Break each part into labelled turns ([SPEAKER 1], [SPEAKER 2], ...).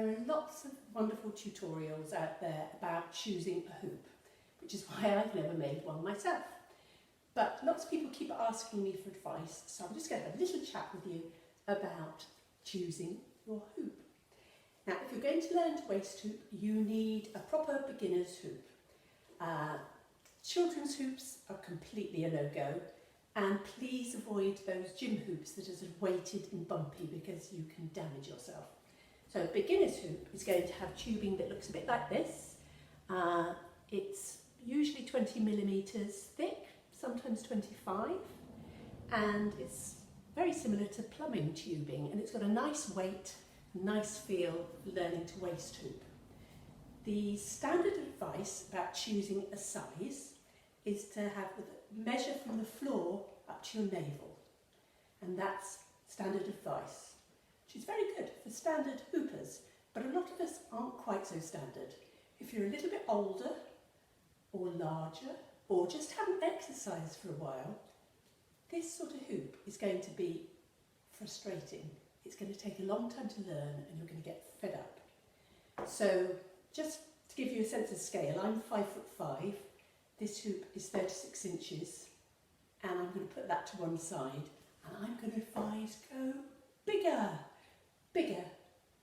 [SPEAKER 1] There are lots of wonderful tutorials out there about choosing a hoop, which is why I've never made one myself. But lots of people keep asking me for advice, so I'm just going to have a little chat with you about choosing your hoop. Now, if you're going to learn to waist hoop, you need a proper beginner's hoop. Children's hoops are completely a no-go, and please avoid those gym hoops that are sort of weighted and bumpy because you can damage yourself. So a beginner's hoop is going to have tubing that looks a bit like this. It's usually 20 millimetres thick, sometimes 25, and it's very similar to plumbing tubing, and it's got a nice weight, nice feel learning to waist hoop. The standard advice about choosing a size is to have the measure from the floor up to your navel, and that's standard advice, which is very good for standard hoopers, but a lot of us aren't quite so standard. If you're a little bit older or larger, or just haven't exercised for a while, this sort of hoop is going to be frustrating. It's going to take a long time to learn and you're going to get fed up. So just to give you a sense of scale, I'm 5'5", this hoop is 36 inches, and I'm going to put that to one side, and I'm going to advise go bigger. Bigger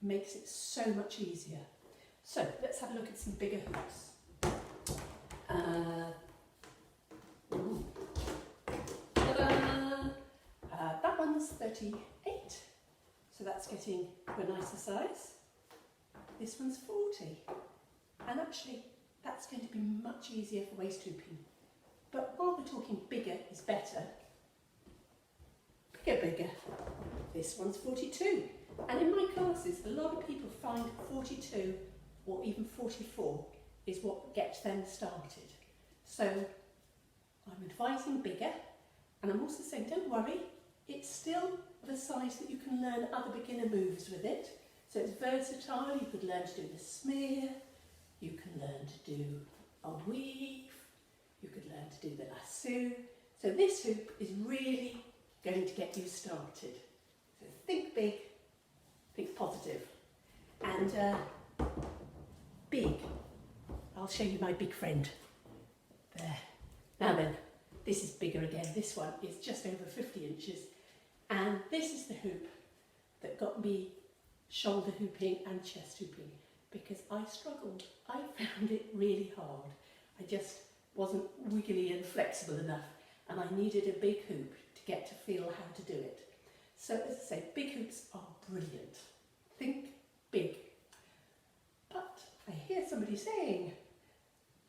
[SPEAKER 1] makes it so much easier. So let's have a look at some bigger hoops. That one's 38, so that's getting to a nicer size. This one's 40, and actually that's going to be much easier for waist hooping. But while we're talking bigger is better, bigger. This one's 42, and in my classes a lot of people find 42 or even 44 is what gets them started. So I'm advising bigger, and I'm also saying don't worry, it's still of a size that you can learn other beginner moves with it. So it's versatile. You could learn to do the smear, you can learn to do a weave, you could learn to do the lasso. So this hoop is really going to get you started. So think big, think positive, and big. I'll show you my big friend. There. Now then, this is bigger again. This one is just over 50 inches, and this is the hoop that got me shoulder hooping and chest hooping, because I struggled. I found it really hard. I just wasn't wiggly and flexible enough, and I needed a big hoop to get to feel how to do it. So as I say, big hoops are brilliant. Think big. But I hear somebody saying,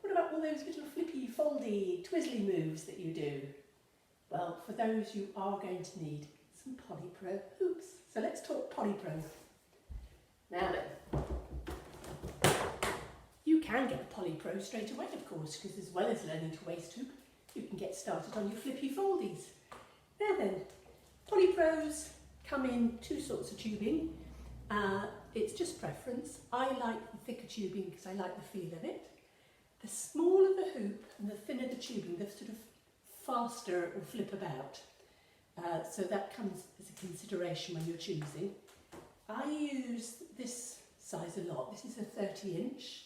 [SPEAKER 1] what about all those little flippy, foldy, twizzly moves that you do? Well, for those you are going to need some Polypro hoops. So let's talk Polypro. Now then, you can get a Polypro straight away, of course, because as well as learning to waist hoop, you can get started on your flippy foldies. Now then, Polypros come in two sorts of tubing. It's just preference. I like the thicker tubing because I like the feel of it. The smaller the hoop and the thinner the tubing, the sort of faster it will flip about. So that comes as a consideration when you're choosing. I use this size a lot. This is a 30-inch.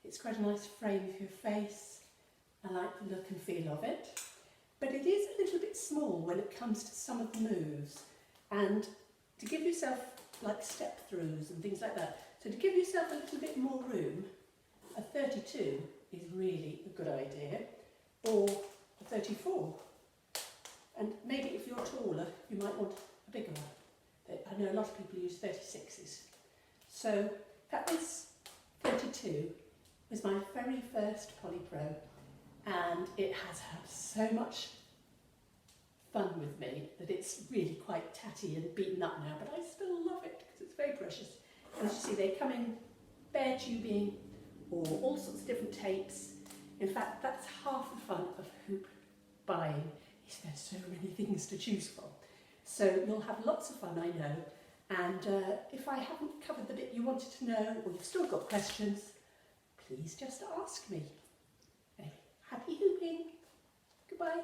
[SPEAKER 1] It's quite a nice frame for your face. I like the look and feel of it. But it is a little bit small when it comes to some of the moves. And to give yourself like step throughs and things like that, so to give yourself a little bit more room, a 32 is really a good idea, or a 34. And maybe if you're taller, you might want a bigger one. I know a lot of people use 36s. So that was 32. Was my very first Polypro, and it has had so much fun with me that it's really quite tatty and beaten up now, but I still love it because it's very precious. And as you see, they come in bare tubing or all sorts of different tapes. In fact, that's half the fun of hoop buying, is there's so many things to choose from. So you'll have lots of fun, I know, and if I haven't covered the bit you wanted to know, or you've still got questions, please just ask me. Okay. Happy hooping! Goodbye!